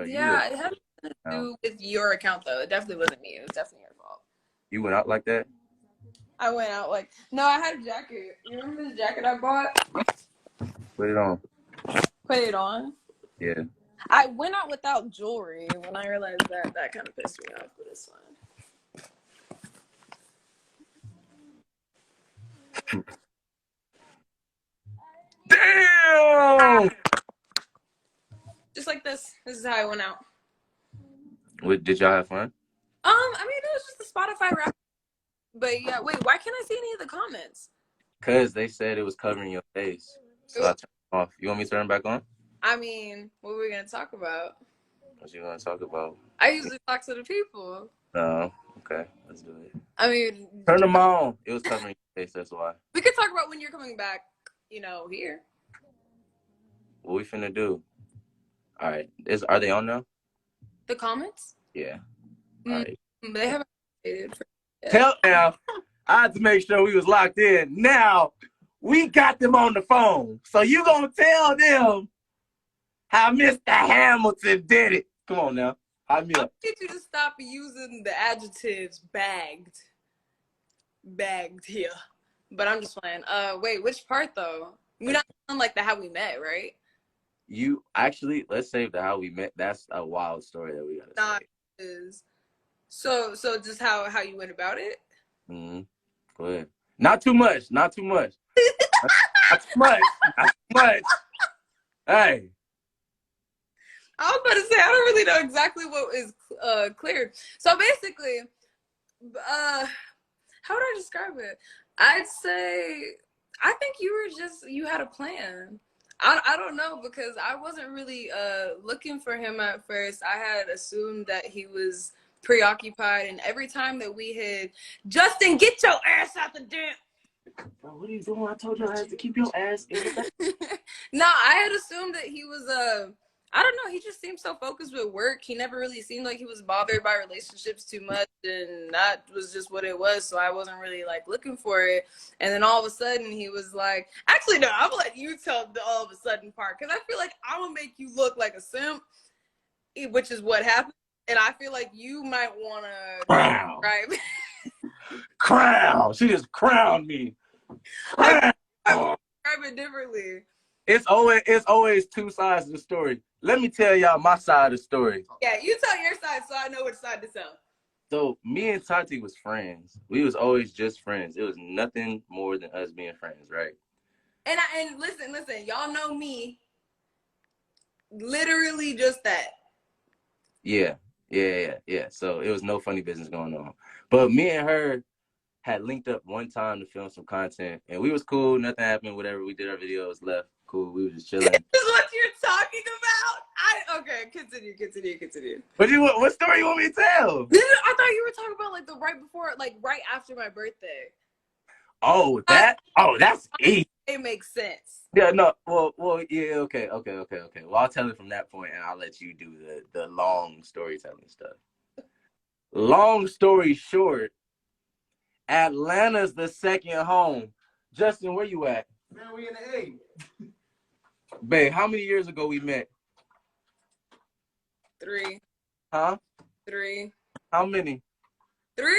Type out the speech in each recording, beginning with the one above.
Yeah, it had nothing to do with your account, though. It definitely wasn't me. It was definitely your fault. You went out like that? I went out like, no, I had a jacket. You remember this jacket I bought? Put it on. Put it on? Yeah. I went out without jewelry. When I realized that, that kind of pissed me off, but it's fine. Damn! Just like this. This is how I went out. Did y'all have fun? I mean, it was just a Spotify rap. But yeah, wait, why can't I see any of the comments? Because they said it was covering your face. So I turned it off. You want me to turn it back on? I mean, what are we going to talk about? What you going to talk about? I usually talk to the people. No. Okay, let's do it. I mean, turn them on. It was covering your face, that's why. We could talk about when you're coming back, you know, here. What we finna do? All right. Are they on now? The comments? Yeah. All right. They haven't updated. Tell now. I had to make sure we was locked in. Now, we got them on the phone. So you gonna tell them how Mr. Hamilton did it. Come on now. I'll get you to stop using the adjectives bagged. Bagged here. But I'm just playing. Wait, which part though? We're not on like the how we met, right? You actually, let's save the how we met. That's a wild story that we gotta say. So just how you went about it? Go ahead. Not too much. Not too much. Not too much. Not too much. Hey. I was about to say, I don't really know exactly what is cleared. So basically, how would I describe it? I'd say, I think you had a plan. I don't know, because I wasn't really looking for him at first. I had assumed that he was preoccupied, and every time that we had, Justin, get your ass out the damn. Bro, what are you doing? I told you I had to keep your ass in the No, I had assumed that he was I don't know, he just seemed so focused with work. He never really seemed like he was bothered by relationships too much, and that was just what it was, so I wasn't really like looking for it. And then all of a sudden he was like, actually no, I'm gonna let you tell the all of a sudden part, because I feel like I'm gonna make you look like a simp, which is what happened. And I feel like you might want to crown. Right? Crown. She just crowned me. Crown. I describe it differently. It's always two sides of the story. Let me tell y'all my side of the story. Yeah, you tell your side so I know which side to tell. So me and Taty was friends. We was always just friends. It was nothing more than us being friends, right? And listen, y'all know me. Literally just that. Yeah. So it was no funny business going on. But me and her had linked up one time to film some content, and we was cool. Nothing happened. Whatever. We did our videos, left. Cool. We were just chilling. This is what you're talking about? Okay, continue. What story you want me to tell? I thought you were talking about like the right after my birthday. Oh, that's easy. It makes sense. Yeah, no, well, yeah, okay. Well, I'll tell it from that point, and I'll let you do the long storytelling stuff. Long story short, Atlanta's the second home. Justin, where you at? Man, we in the A. Babe, how many years ago we met? 3. Huh? 3. How many? 3.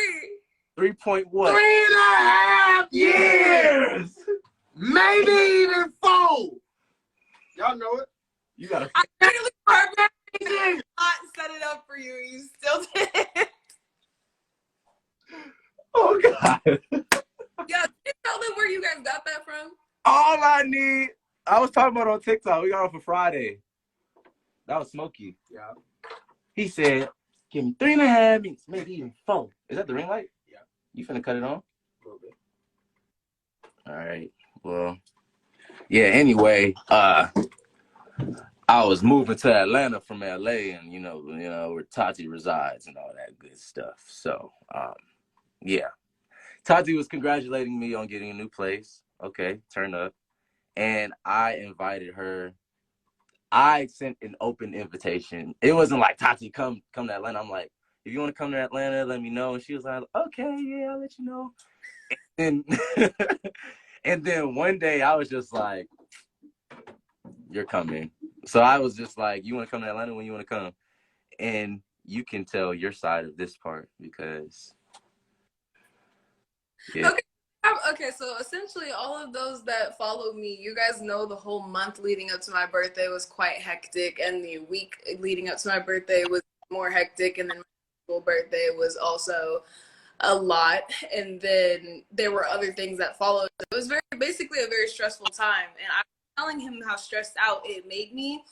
3 point what? 3.5 years! Maybe even 4. Y'all know it. You gotta. I literally set it up for you. You still did. Oh God. Yeah, can you tell them where you guys got that from? All I need. I was talking about it on TikTok. We got off for Friday. That was Smokey. Yeah. He said, "Give me 3.5 minutes, maybe even 4." Is that the ring light? Yeah. You finna cut it on? A little bit. All right. Well, yeah. Anyway, I was moving to Atlanta from LA, and you know where Taty resides and all that good stuff. So, yeah, Taty was congratulating me on getting a new place. Okay, turn up, and I invited her. I sent an open invitation. It wasn't like, Taty, come to Atlanta. I'm like, if you want to come to Atlanta, let me know. And she was like, okay, yeah, I'll let you know. And and then one day I was just like, you're coming. So I was just like, you want to come to Atlanta when you want to come? and you can tell your side of this part because, yeah. Okay. Okay, so essentially all of those that follow me, you guys know the whole month leading up to my birthday was quite hectic, and the week leading up to my birthday was more hectic, and then my actual birthday was also a lot, and then there were other things that followed. It was basically a very stressful time, and I was telling him how stressed out it made me.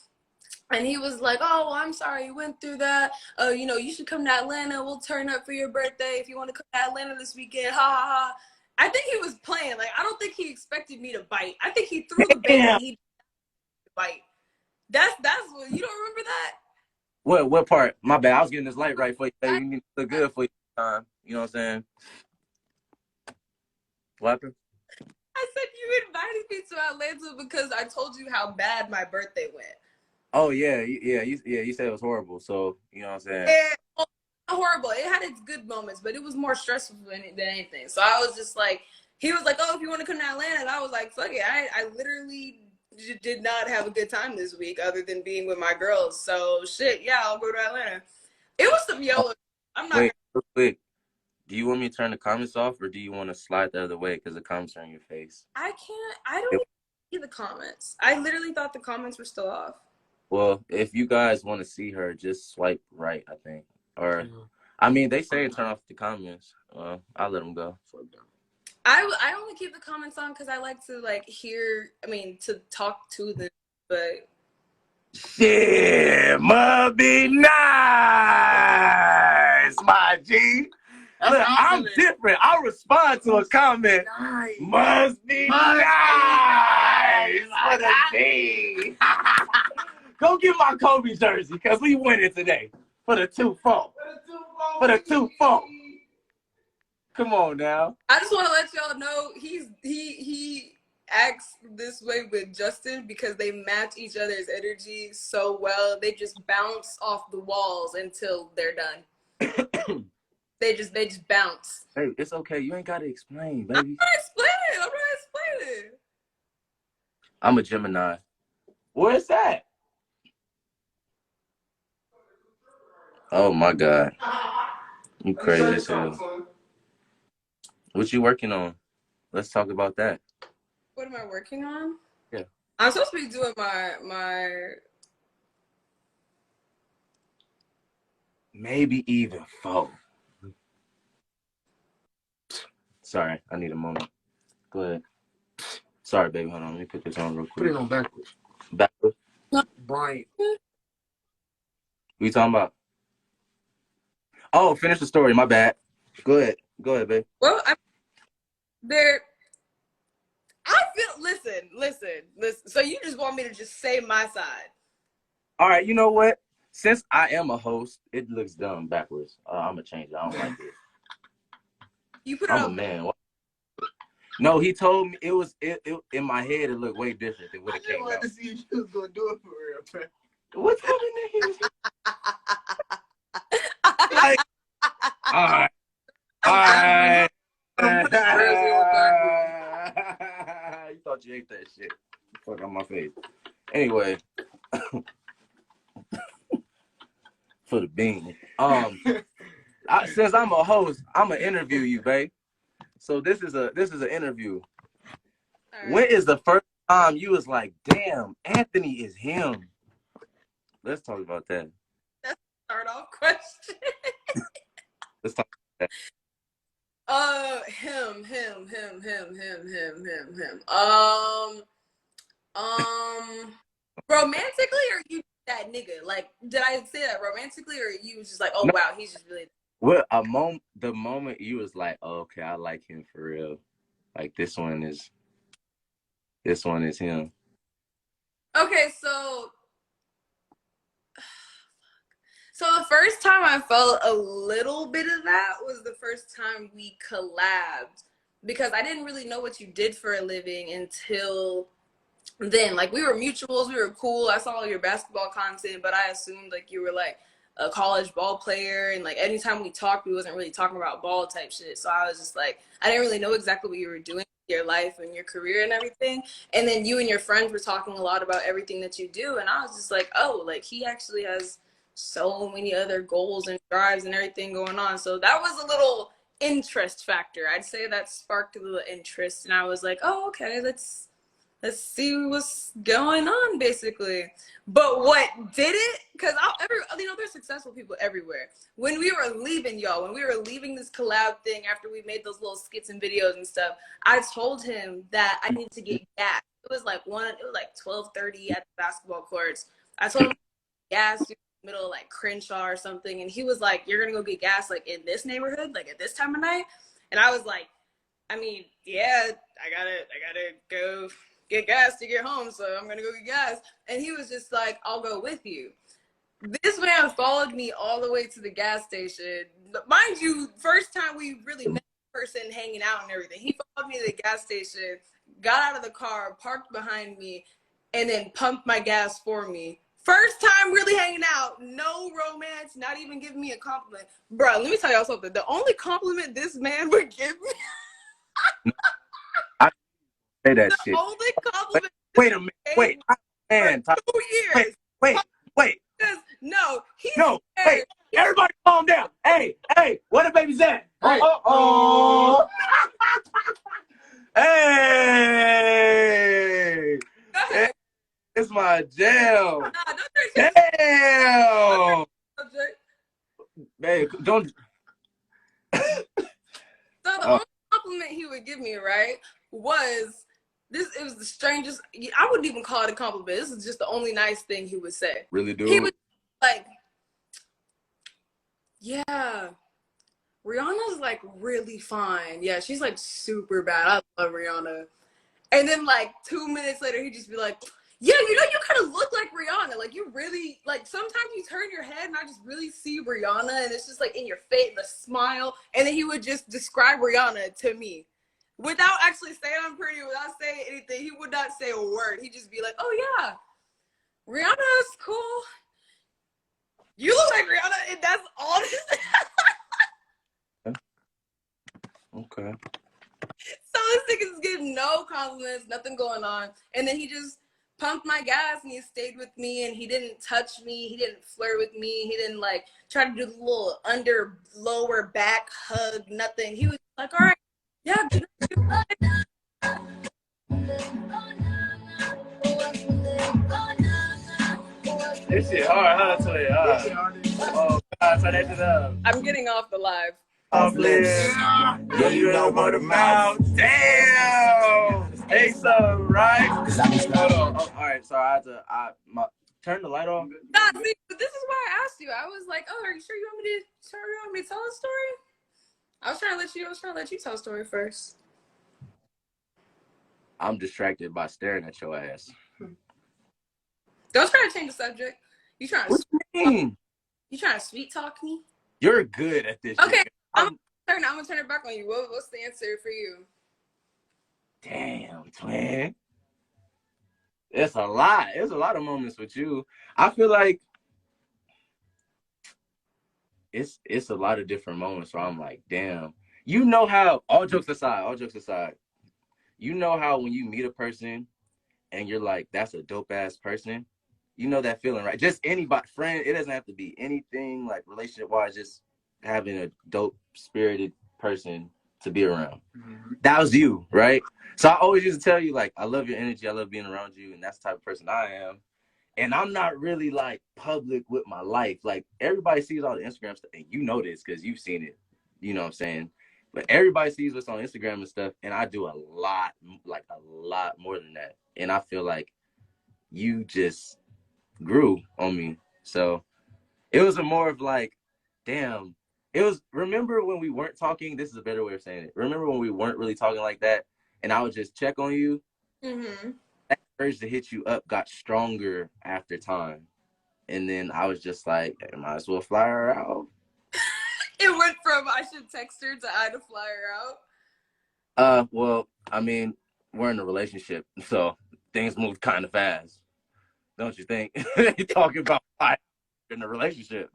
And he was like, "Oh, well, I'm sorry you went through that. You know, you should come to Atlanta. We'll turn up for your birthday if you want to come to Atlanta this weekend. Ha ha ha." I think he was playing. Like, I don't think he expected me to bite. I think he threw the bait Damn. and he didn't bite. That's what you don't remember that? What part? My bad. I was getting this light right for you. You need to look good for you. You know what I'm saying? What happened? I said you invited me to Atlanta because I told you how bad my birthday went. Oh yeah, you said it was horrible. So you know what I'm saying? Yeah, horrible. It had its good moments, but it was more stressful than anything. So I was just like, he was like, "Oh, if you want to come to Atlanta," and I was like, "Fuck it." I literally did not have a good time this week, other than being with my girls. So shit, yeah, I'll go to Atlanta. It was some Oh, YOLO. I'm not. wait, real quick. Do you want me to turn the comments off, or do you want to slide the other way because the comments are in your face? I can't. I don't even see the comments. I literally thought the comments were still off. Well, if you guys want to see her, just swipe right, I think. Or, I mean, they say turn off the comments. I'll let them go. I only keep the comments on because I like to to talk to them, but shit must be nice, my G. Look, I'm different. I respond to a comment. Nice. Must be nice for the team. Go get my Kobe jersey because we winning today for the 2-4. For the 2-4. Come on now. I just want to let y'all know he acts this way with Justin because they match each other's energy so well. They just bounce off the walls until they're done. they just bounce. Hey, it's okay. You ain't gotta explain, baby. I'm not explaining. I'm a Gemini. Where's that? Oh my God. You crazy as hell. What you working on? Let's talk about that. What am I working on? Yeah. I'm supposed to be doing my maybe even 4. Sorry, I need a moment. Go ahead. Sorry, baby. Hold on. Let me put this on real quick. Put it on backwards. Backwards? Brian. What you talking about? Oh, finish the story. My bad. Go ahead, babe. well. Listen. So you just want me to just say my side? All right. You know what? Since I am a host, it looks dumb backwards. I'm gonna change it. I don't like it. You put it I'm on. a man. No, he told me it in my head. It looked way different than what it came out. I wanted to see if you was gonna do it for real, man. What's happening? Like, all right. You thought you ate that shit. Fuck on my face. Anyway, for the bean. Since I'm a host, I'm gonna interview you, babe. So this is an interview. Right. When is the first time you was like, damn, Anthony is him? Let's talk about that. That's a start off question. Let's talk about that. Him. Romantically, or you that nigga? Like, did I say that romantically, or you was just like, oh no. Wow, he's just really. Well, the moment you was like, oh, okay, I like him for real. Like this one is him. Okay, so the first time I felt a little bit of that was the first time we collabed, because I didn't really know what you did for a living until then. Like, we were mutuals, we were cool. I saw all your basketball content, but I assumed like you were like a college ball player, and like anytime we talked, we wasn't really talking about ball type shit. So I was just like, I didn't really know exactly what you were doing with your life and your career and everything. And then you and your friends were talking a lot about everything that you do, and I was just like, oh, like he actually has so many other goals and drives and everything going on. So that was a little interest factor. I'd say that sparked a little interest, and I was like, oh, okay, let's see what's going on, basically. But what did it? Because there's successful people everywhere. When we were leaving, y'all, when we were leaving this collab thing after we made those little skits and videos and stuff, I told him that I needed to get gas. It was like 12:30 at the basketball courts. I told him gas in the middle of like Crenshaw or something, and he was like, "You're gonna go get gas like in this neighborhood, like at this time of night?" And I was like, I mean, yeah, I gotta go get gas to get home, so I'm gonna go get gas. And he was just like, I'll go with you. This man followed me all the way to the gas station. Mind you, first time we really met a person hanging out and everything. He followed me to the gas station, got out of the car, parked behind me, and then pumped my gas for me. First time really hanging out, no romance, not even giving me a compliment. Bro, let me tell y'all something. The only compliment this man would give me I say that the shit. only compliment. Wait a minute. Wait. Man, 2 years. Wait. No, he's No, scared. wait. Everybody calm down. Hey, where the baby's at? Hey. Oh. Hey. Go ahead. It's my jam. Nah, don't say Damn. subject. Babe, don't. So the only compliment he would give me, right, was this. It was the strangest. I wouldn't even call it a compliment. This is just the only nice thing he would say. Really do. He was like, yeah, Rihanna's like really fine. Yeah, she's like super bad. I love Rihanna. And then like 2 minutes later, he'd just be like, yeah, you kind of look like Rihanna. Like you really, like sometimes you turn your head and I just really see Rihanna and it's just like in your face, the smile. And then he would just describe Rihanna to me without actually saying I'm pretty, without saying anything. He would not say a word. He'd just be like, oh yeah, Rihanna's cool. You look like Rihanna, and that's all this is. Okay. So this nigga's getting no compliments, nothing going on. And then he just pumped my gas and he stayed with me and he didn't touch me. He didn't flirt with me. He didn't like try to do the little under lower back hug, nothing. He was like, all right, yeah. This shit hard, huh? So oh, God, so that's it. I'm getting off the live. Yeah, you know what about? Damn! Hey, so right? Hold on. Oh, all right, so I had to turn the light off. Nah, see, but this is why I asked you. I was like, oh, are you sure you want me to tell a story? I was trying to let you tell a story first. I'm distracted by staring at your ass. Don't try to change the subject. You trying to You trying to sweet talk me? You're good at this. Okay, shit. I'm gonna turn it back on you. What's the answer for you? Damn, twin. It's a lot. There's a lot of moments with you. I feel like it's a lot of different moments where I'm like, damn. You know how, all jokes aside, you know how when you meet a person and you're like, that's a dope ass person, you know that feeling, right? Just anybody, friend, it doesn't have to be anything like relationship wise, just having a dope spirited person to be around. Mm-hmm. That was you, right? So I always used to tell you, like, I love your energy, I love being around you, and that's the type of person I am. And I'm not really like public with my life. Like everybody sees all the Instagram stuff, and you know this because you've seen it. You know what I'm saying? But everybody sees what's on Instagram and stuff, and I do a lot more than that. And I feel like you just grew on me. So it was a more of like, damn. It was, remember when we weren't talking? This is a better way of saying it. Remember when we weren't really talking like that, and I would just check on you? Mm-hmm. That urge to hit you up got stronger after time. And then I was just like, I might as well fly her out. It went from I should text her to I to fly her out? Well, I mean, we're in a relationship, so things move kind of fast. Don't you think? You're talking about fire in a relationship.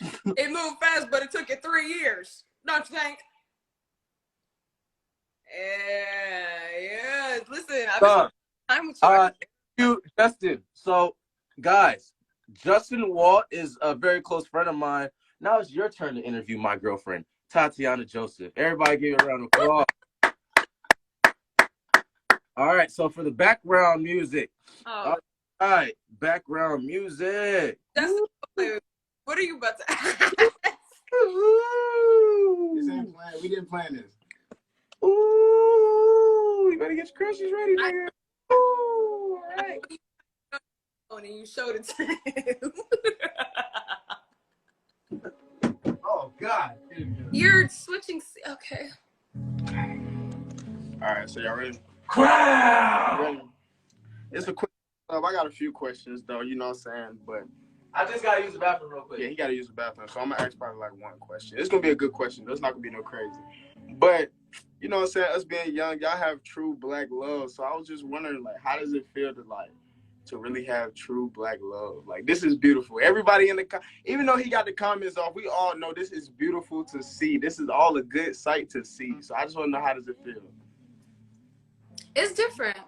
It moved fast, but it took you 3 years. Don't you think? Yeah. Listen, I've been time with you. You, Justin. So, guys, Justin Walt is a very close friend of mine. Now it's your turn to interview my girlfriend, Tatiana Joseph. Everybody give it a round of applause. All right, so for the background music. Oh. All right, background music. Justin, what are you about to ask? This ain't planned. We didn't plan this. Ooh, you better get your crushes ready, nigga. Ooh, all right. And you showed it to him. Oh, God. You're switching. Okay. All right, so y'all ready? Crowd. Ready? It's a quick. I got a few questions, though, you know what I'm saying? But I just got to use the bathroom real quick. yeah, he got to use the bathroom. So I'm going to ask probably like one question. It's going to be a good question. It's not going to be no crazy. But, you know what I'm saying? Us being young, y'all have true black love. So I was just wondering, like, how does it feel to really have true black love? Like, this is beautiful. Everybody in the, even though he got the comments off, we all know this is beautiful to see. This is all a good sight to see. So I just want to know, how does it feel? It's different.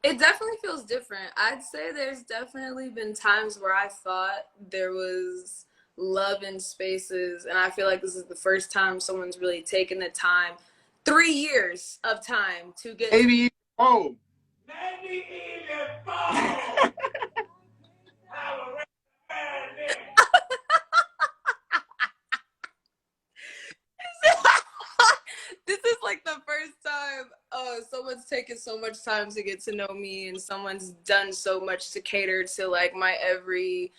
It definitely feels different. I'd say there's definitely been times where I thought there was love in spaces, and I feel like this is the first time someone's really taken the time, 3 years of time to get. Maybe even more. Maybe even more. This is like the first time someone's taken so much time to get to know me, and someone's done so much to cater to like my every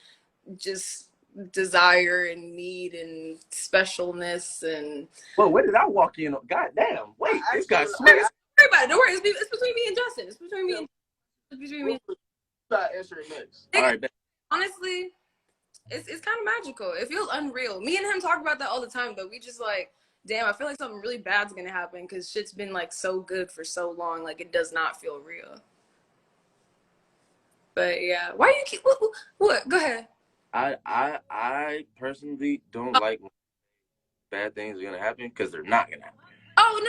just desire and need and specialness. And well, where did I walk in? God damn! Wait, this got sweet. Don't worry about it. Don't worry. It's between me and Justin. It's between me and. It's between me. Try to answer it next. All right, Honestly, it's kind of magical. It feels unreal. Me and him talk about that all the time, though. We just like, damn, I feel like something really bad's gonna happen because shit's been like so good for so long. Like it does not feel real. But yeah, why you keep what? Go ahead. I personally don't like when bad things are gonna happen because they're not gonna happen. Oh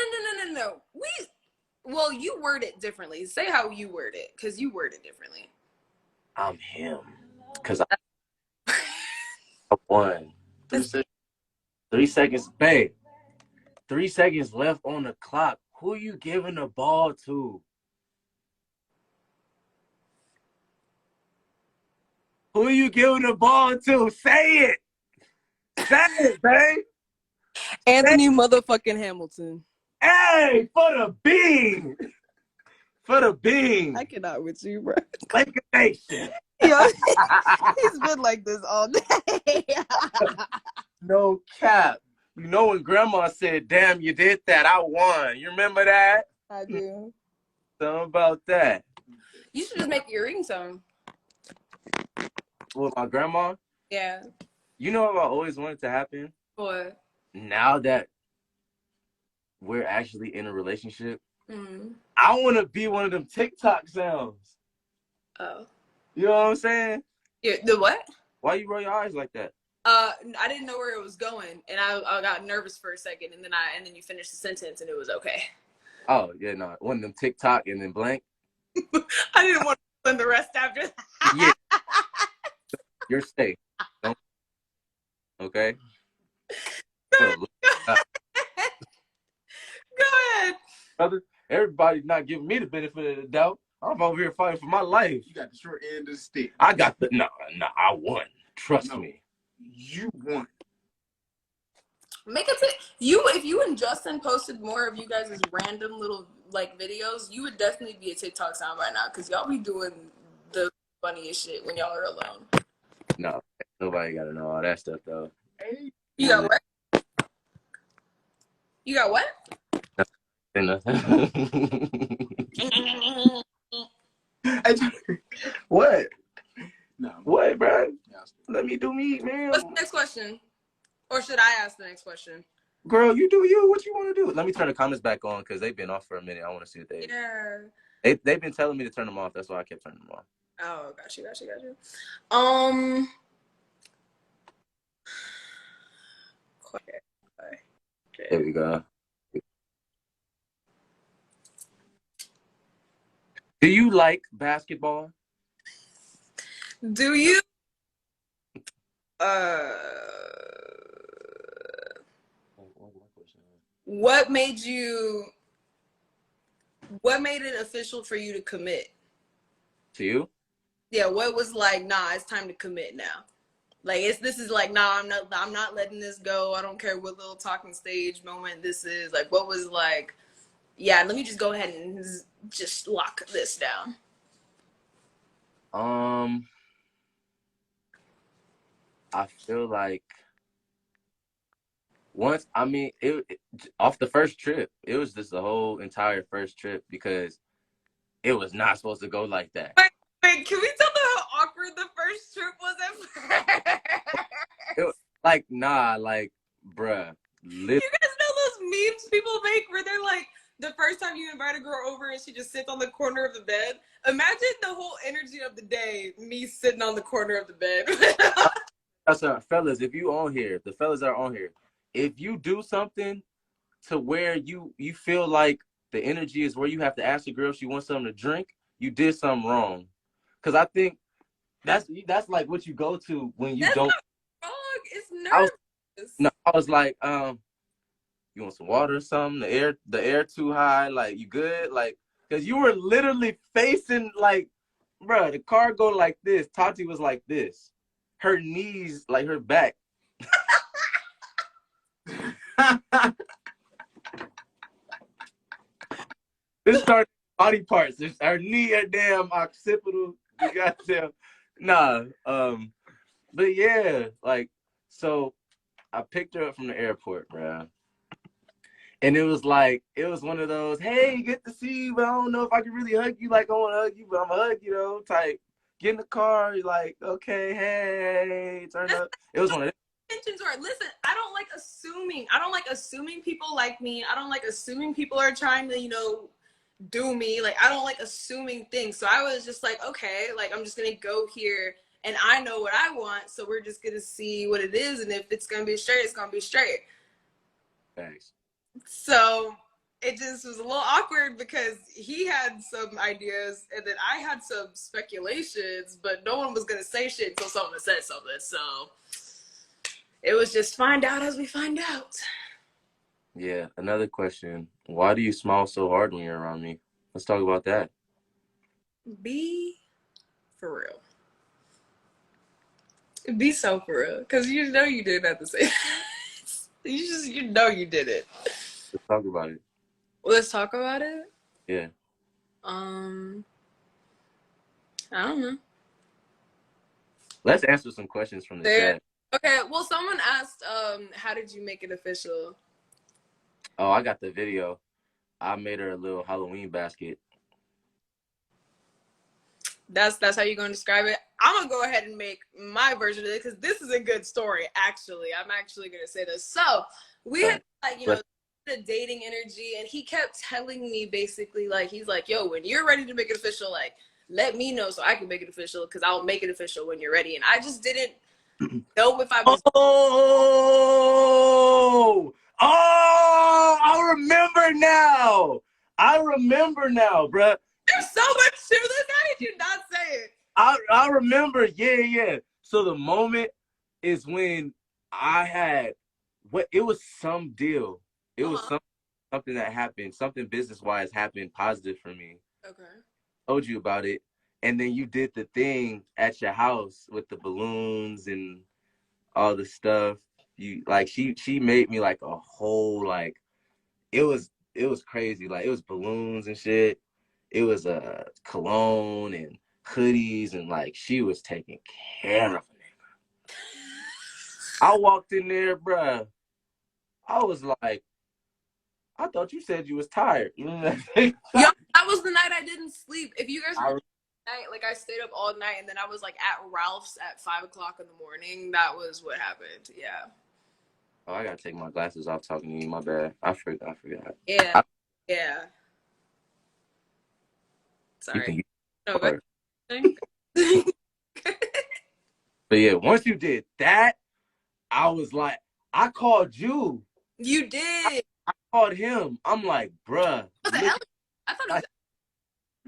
no. Well, you word it differently. Say how you word it, because you word it differently. I'm him because I won. 3 seconds, babe. 3 seconds left on the clock. Who you giving the ball to? Who you giving the ball to? Say it. Say it, babe. Anthony motherfucking Hamilton. Hey, for the bean. For the bean. I cannot with you, bro. Laker Nation. Yo, he's been like this all day. No cap. You know when grandma said, damn, you did that, I won. You remember that? I do. Something about that. You should just make your ringtone. With my grandma? Yeah. You know what I always wanted to happen? What? Now that we're actually in a relationship, Mm-hmm. I want to be one of them TikTok sounds. Oh. You know what I'm saying? Yeah, the what? Why you roll your eyes like that? I didn't know where it was going, and I got nervous for a second, and then you finished the sentence, and it was okay. Oh, yeah, no. One of them TikTok and then blank. I didn't want to learn the rest after that. Yeah. You're safe. Don't. Okay? Go ahead. Brother, everybody's not giving me the benefit of the doubt. I'm over here fighting for my life. You got the short end of the stick. I got the no, I won. Trust me. You won. Make it if you and Justin posted more of you guys' random little like videos, you would definitely be a TikTok sound right now, because y'all be doing the funniest shit when y'all are alone. No, nobody gotta know all that stuff though. Hey. You got what? You got what? What? No. What, bro? Let me do me, man. What's the next question? Or should I ask the next question? Girl, you do you. What you want to do? Let me turn the comments back on because they've been off for a minute. I want to see what they. Yeah. They've been telling me to turn them off. That's why I kept turning them off. Oh, got you. Okay. There we go. Do you like basketball? Do you? Uh, what made you? What made it official for you to commit? To you? Yeah, what was like, nah, it's time to commit now. Like this is like, nah, I'm not letting this go. I don't care what little talking stage moment this is. Like, what was like, yeah, let me just go ahead and just lock this down. I feel like once, I mean, off the first trip, it was just the whole entire first trip because it was not supposed to go like that. Wait, can we tell them how awkward the first trip was at first? Like, nah, like, bruh. You guys know those memes people make where they're like, the first time you invite a girl over and she just sits on the corner of the bed. Imagine the whole energy of the day, me sitting on the corner of the bed. Fellas, if you on here, the fellas are on here. If you do something to where you feel like the energy is where you have to ask the girl if she wants something to drink, you did something wrong. Cause I think that's like what you go to when you that's don't. Not wrong. It's nervous. I was like, you want some water or something? The air too high? Like, you good? Like, cause you were literally facing like, bruh, the car go like this. Tati was like this. Her knees, like her back. This started body parts. There's our knee, a damn occipital. You got them. Nah. But yeah, like, so I picked her up from the airport, bruh. And it was one of those, hey, good to see you, but I don't know if I can really hug you like I want to hug you, but I'm going to hug you, though, type. Get in the car, you're like, okay, hey, turn up. It was one of them. Listen, I don't like assuming. I don't like assuming people like me. I don't like assuming people are trying to, do me. Like, I don't like assuming things. So I was just like, okay, like, I'm just going to go here and I know what I want. So we're just going to see what it is. And if it's going to be straight, it's going to be straight. Thanks. So it just was a little awkward because he had some ideas and then I had some speculations, but no one was going to say shit until someone said something. So it was just find out as we find out. Yeah, another question. Why do you smile so hard when you're around me? Let's talk about that. Be for real. Be so for real. Because you know you didn't have to say you know you did it. Let's talk about it. Let's talk about it? Yeah. I don't know. Let's answer some questions from the chat. Okay, well, someone asked, how did you make it official? Oh, I got the video. I made her a little Halloween basket. That's how you're going to describe it? I'm going to go ahead and make my version of it because this is a good story, actually. I'm actually going to say this. So, we had, the dating energy, and he kept telling me basically, like, he's like, yo, when you're ready to make it official, like, let me know so I can make it official because I'll make it official when you're ready. And I just didn't know if I was. I remember now, bruh. There's so much to this. How did you not say it? I remember, yeah. So the moment is when I had it was some deal. It was something that happened, something business-wise happened positive for me. Okay. Told you about it. And then you did the thing at your house with the balloons and all the stuff. You like she made me like a whole like it was crazy. Like it was balloons and shit. It was a cologne and hoodies and like she was taking care of a nigga. I walked in there, bruh. I was like, I thought you said you was tired. You know what I'm saying? Yo, that was the night I didn't sleep. If you guys remember night, like I stayed up all night and then I was like at Ralph's at 5 o'clock in the morning. That was what happened. Yeah. Oh, I gotta take my glasses off talking to you. My bad. I forgot. Yeah. Yeah. Sorry. No, but yeah, once you did that, I was like, I called you. You did. I called him. I'm like, bruh. I thought it was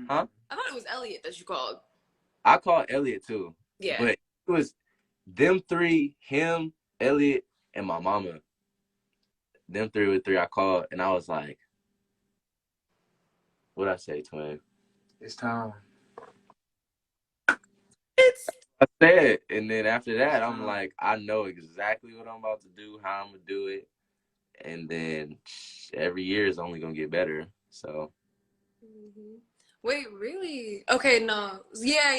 Huh? I thought it was Elliot that you called. I called Elliot too. Yeah. But them three, him, Elliot, and my mama. Them three were three I called, and I was like, "What'd I say, twin?" It's time. It's I said, and then after that, I'm like, I know exactly what I'm about to do, how I'm gonna do it, and then every year is only gonna get better. So Wait, really? Okay, no. Yeah.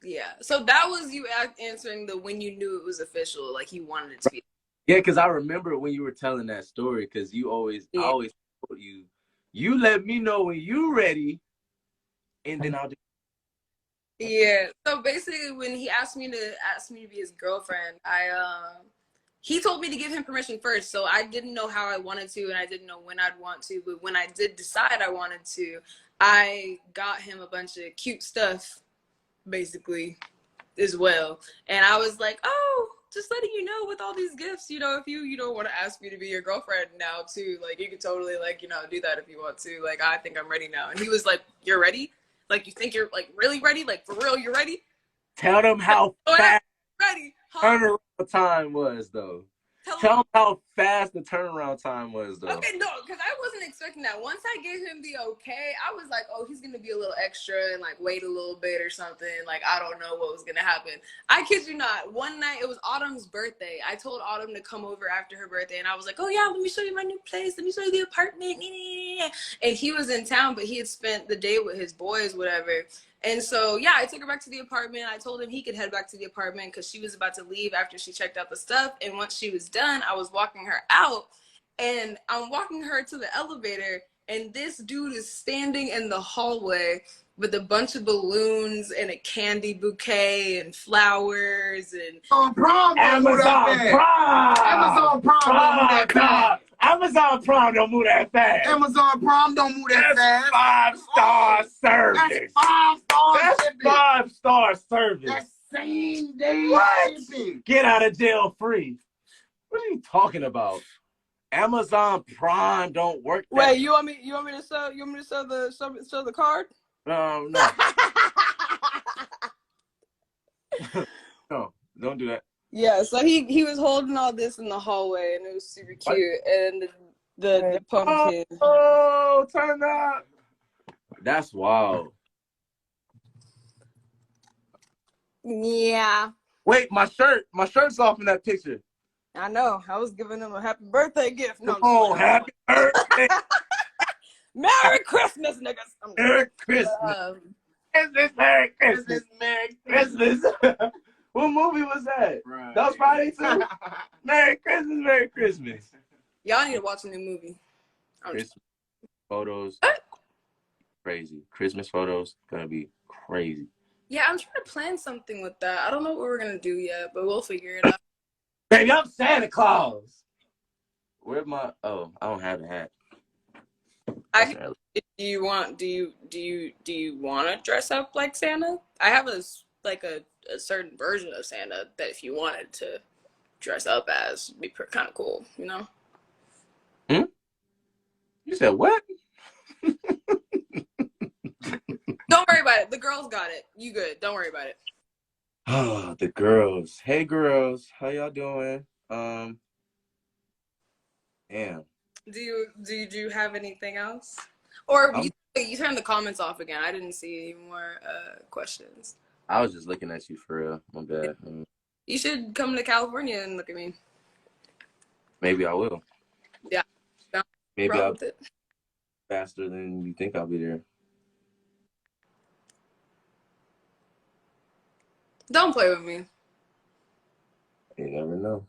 Yeah. So that was you answering the when you knew it was official, like you wanted it to be. yeah, because I remember when you were telling that story, because I Yeah. always told you, you let me know when you ready, and then I'll do. Yeah. So basically, when he asked me to be his girlfriend, he told me to give him permission first. So I didn't know how I wanted to, and I didn't know when I'd want to. But when I did decide I wanted to, I got him a bunch of cute stuff, basically, as well. And I was like, oh, just letting you know with all these gifts, if you don't want to ask me to be your girlfriend now too, like you could totally do that if you want to. Like I think I'm ready now. And he was like, you're ready? Like you think you're like really ready? Like for real, you're ready? Tell them how Oh, fast ready? Huh? turnaround time was, though. Tell him. Tell them how fast the turnaround time was, though. Okay, no, because I wasn't expecting that. Once I gave him the okay, I was like, oh, he's gonna be a little extra and like wait a little bit or something. Like I don't know what was gonna happen. I kid you not. One night it was Autumn's birthday. I told Autumn to come over after her birthday, and I was like, oh yeah, let me show you my new place. Let me show you the apartment. And he was in town, but he had spent the day with his boys, whatever. And so, yeah, I took her back to the apartment. I told him he could head back to the apartment because she was about to leave after she checked out the stuff. And once she was done, I was walking her out. And I'm walking her to the elevator, and this dude is standing in the hallway with a bunch of balloons and a candy bouquet and flowers and Amazon Prime. Amazon Prime don't move that fast. Amazon Prime don't move that fast. Amazon Prime don't move that fast. 5-star service. That's 5-star That's shipping. 5-star service. That's same day shipping. Get out of jail free. What are you talking about? Amazon Prime don't work. Wait, you want me to sell the card? No. No, don't do that. Yeah, so he was holding all this in the hallway, and it was super cute. And the pumpkin. Oh, turn up. That's wild. Yeah, Wait, my shirt's off in that picture. I know. I was giving him a happy birthday gift. No, Oh, happy birthday. Merry Christmas, niggas. Merry Christmas. Merry Christmas. Merry Christmas. What movie was that? Right. That was Friday too? Merry Christmas, Merry Christmas. Y'all need to watch a new movie. Christmas photos. Crazy. Christmas photos gonna be crazy. Yeah, I'm trying to plan something with that. I don't know what we're gonna do yet, but we'll figure it out. Baby, I'm Santa Claus. Where's my? Oh, I don't have a hat. Do you want to dress up like Santa? I have a certain version of Santa that if you wanted to dress up as, would be kind of cool, you know? You said what? Don't worry about it. The girls got it. You good. Don't worry about it. Oh, the girls. Hey, girls. How y'all doing? Damn. Do you have anything else? Or you turned the comments off again. I didn't see any more questions. I was just looking at you for real. My bad. You should come to California and look at me. Maybe I will. Yeah. Maybe I'll be faster than you think I'll be there. Don't play with me. You never know.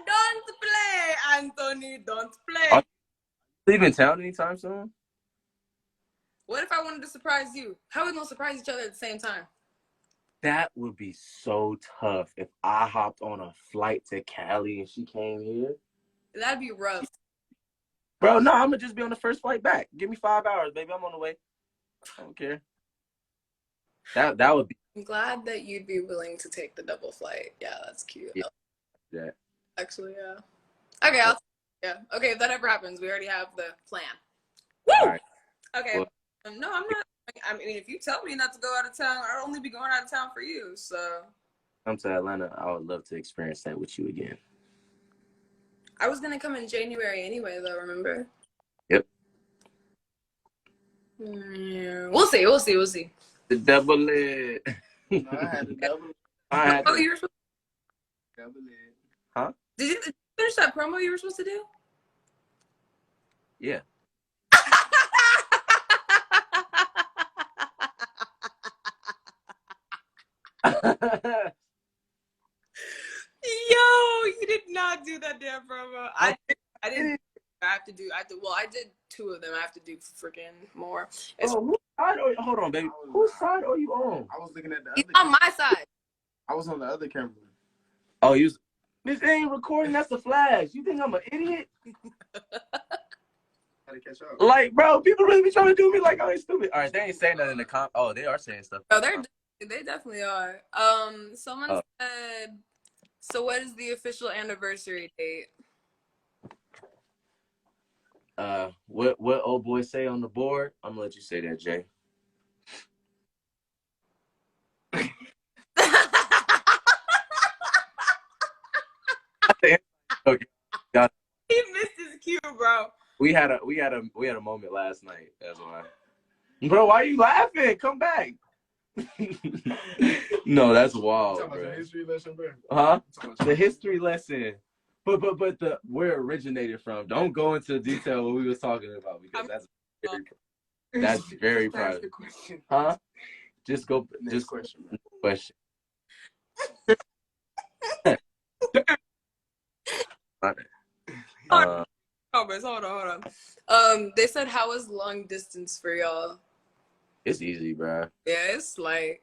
Don't play, Anthony. Don't play. Are you leaving town anytime soon? What if I wanted to surprise you? How are we gonna surprise each other at the same time? That would be so tough if I hopped on a flight to Cali and she came here. That'd be rough. Bro, no, I'm gonna just be on the first flight back. Give me 5 hours, baby. I'm on the way. I don't care. That would be. I'm glad that you'd be willing to take the double flight. Yeah, that's cute. Yeah. Actually, yeah. Okay, Okay, if that ever happens, we already have the plan. Woo! All right. Okay. Well, No, I'm not. I mean, if you tell me not to go out of town, I'll only be going out of town for you. So Come to Atlanta. I would love to experience that with you again. I was gonna come in January anyway, though. Remember? Yep. Yeah. We'll see. We'll see. We'll see. The double it. No, I had to double it. I had Oh, to. you were supposed Double it. Huh? Did you finish that promo you were supposed to do? Yeah. Yo, you did not do that damn promo. I didn't. I did 2 of them. I have to do freaking more. Hold on, baby. Whose side are you on? I was looking at the He's other. on my side. I was on the other camera. Oh, you. This ain't recording. That's the flash. You think I'm an idiot? Gotta catch up. Like, bro, people really be trying to do me like I'm stupid. All right, they ain't saying nothing in the Oh, they are saying stuff. Oh, they definitely are. Someone said. So, what is the official anniversary date? What old boy say on the board? I'm gonna let you say that, Jay. Okay. He missed his cue, bro. We had a moment last night. That's why. Bro, why are you laughing? Come back. No, that's wild, Talking about bro. the history lesson, bro. Huh? The history lesson. But the where it originated from. Don't go into detail what we was talking about because that's very private. Huh? Just go. Next question. Question. Hold on. They said, how is long distance for y'all? It's easy, bro. Yeah, it's like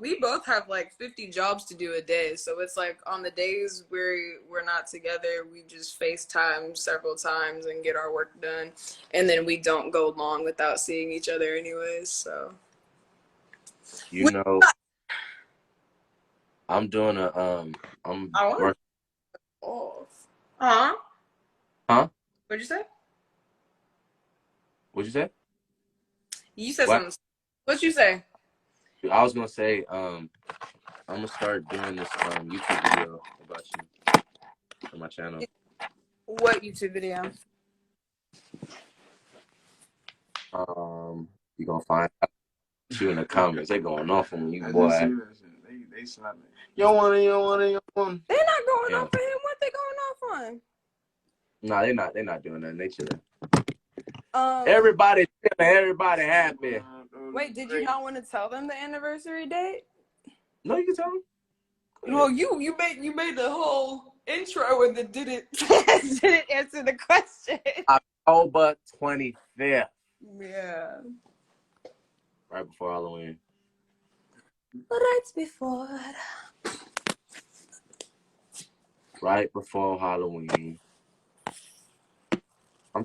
we both have like 50 jobs to do a day, so it's like on the days where we're not together, we just FaceTime several times and get our work done, and then we don't go long without seeing each other anyways. So I'm doing I'm working. Huh? Huh? What'd you say? What'd you say? You said something. What'd you say? I was gonna say, I'm gonna start doing this YouTube video about you on my channel. What YouTube video? You gonna find out you in the comments. They going off on you, boy. They slapping. You don't want it. They're not going off on him. What they going off on? Nah, they're not doing nothing. They chilling. Everybody chilling. Everybody happy. Wait, did you not want to tell them the anniversary date? No, you can tell them. Well, you made the whole intro and it didn't answer the question. October 25th. Yeah. Right before Halloween. Right before. Right before Halloween. I'm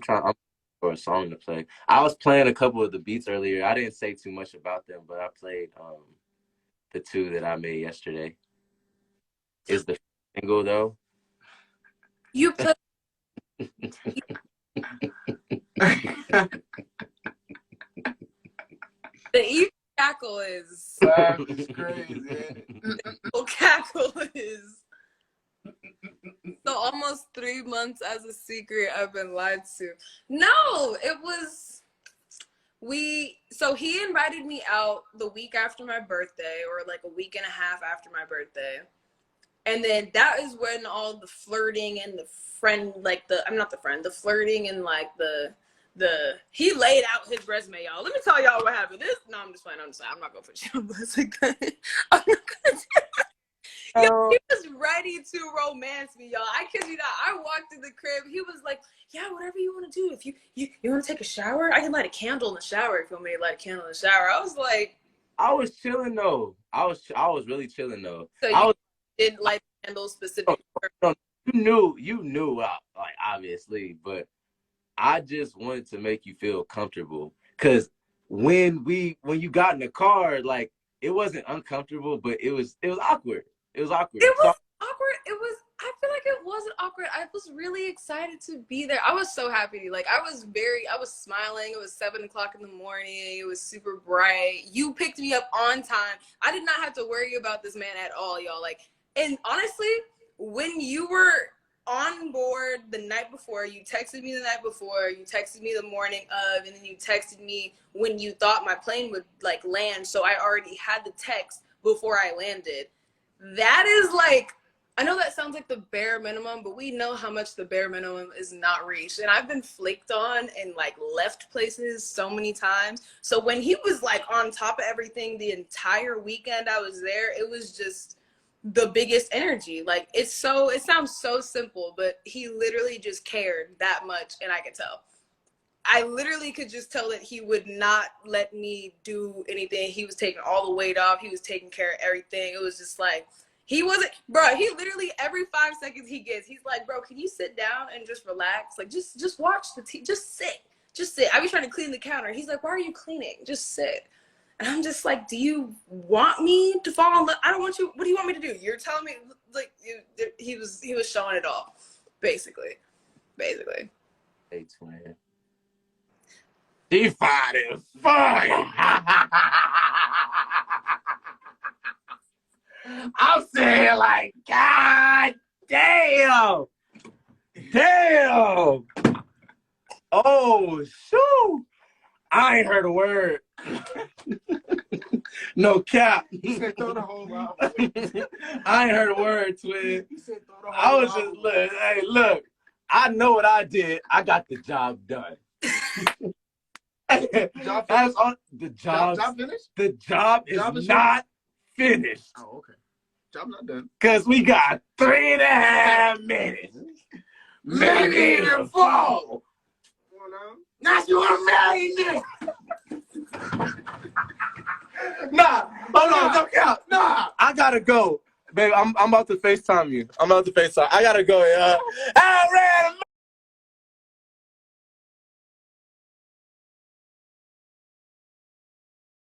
for a song to play. I was playing a couple of the beats earlier. I didn't say too much about them, but I played the 2 that I made yesterday. Is the single though? You put the evil cackle is crazy. evil cackle is. So almost 3 months as a secret, I've been lied to. No, it was so he invited me out the week after my birthday, or like a week and a half after my birthday. And then that is when all the flirting and the flirting and like he laid out his resume, y'all. Let me tell y'all what happened. I'm just playing. I'm not gonna put you on blast like that. I'm not gonna Yo, he was ready to romance me, y'all. I kid you not. I walked in the crib. He was like, yeah, whatever you want to do. If you want to take a shower, I can light a candle in the shower if you want me to light a candle in the shower. I was like, I was chilling though. I was really chilling though. So you didn't light the candle specifically? You knew, like obviously, but I just wanted to make you feel comfortable. Cause when you got in the car, like it wasn't uncomfortable, but it was awkward. It was awkward. It was awkward. I feel like it wasn't awkward. I was really excited to be there. I was so happy. Like, I was smiling. It was 7 o'clock in the morning. It was super bright. You picked me up on time. I did not have to worry about this man at all, y'all. Like, and honestly, when you were on board the night before, you texted me the night before, you texted me the morning of, and then you texted me when you thought my plane would like land. So I already had the text before I landed. That is like, I know that sounds like the bare minimum, but we know how much the bare minimum is not reached. And I've been flaked on and like left places so many times. So when he was like on top of everything the entire weekend I was there, it was just the biggest energy. Like, it sounds so simple, but he literally just cared that much, and I could tell. I literally could just tell that he would not let me do anything. He was taking all the weight off. He was taking care of everything. It was just like, he wasn't, bro, he literally every 5 seconds he gets, he's like, bro, can you sit down and just relax? Like, just watch the TV, just sit. I be trying to clean the counter. He's like, why are you cleaning? Just sit. And I'm just like, do you want me to fall in love? I don't want you. What do you want me to do? You're telling me, like, he was showing it all, basically. Hey, twin. She fine as fuck. I'm saying, like, God damn. Oh, shoot. I ain't heard a word. No cap. He said throw the whole out. I ain't heard a word, twin. He said throw the whole I was just, look, I know what I did. I got the job done. That's on the job. Job finished? The job is not finished. Oh, okay. Job not done. Cause we got 3.5 minutes. Maybe even 4. Now you want to marry me? Nah, hold on, don't count. Nah, I gotta go. Babe, I'm about to FaceTime you. I gotta go, yeah. All right.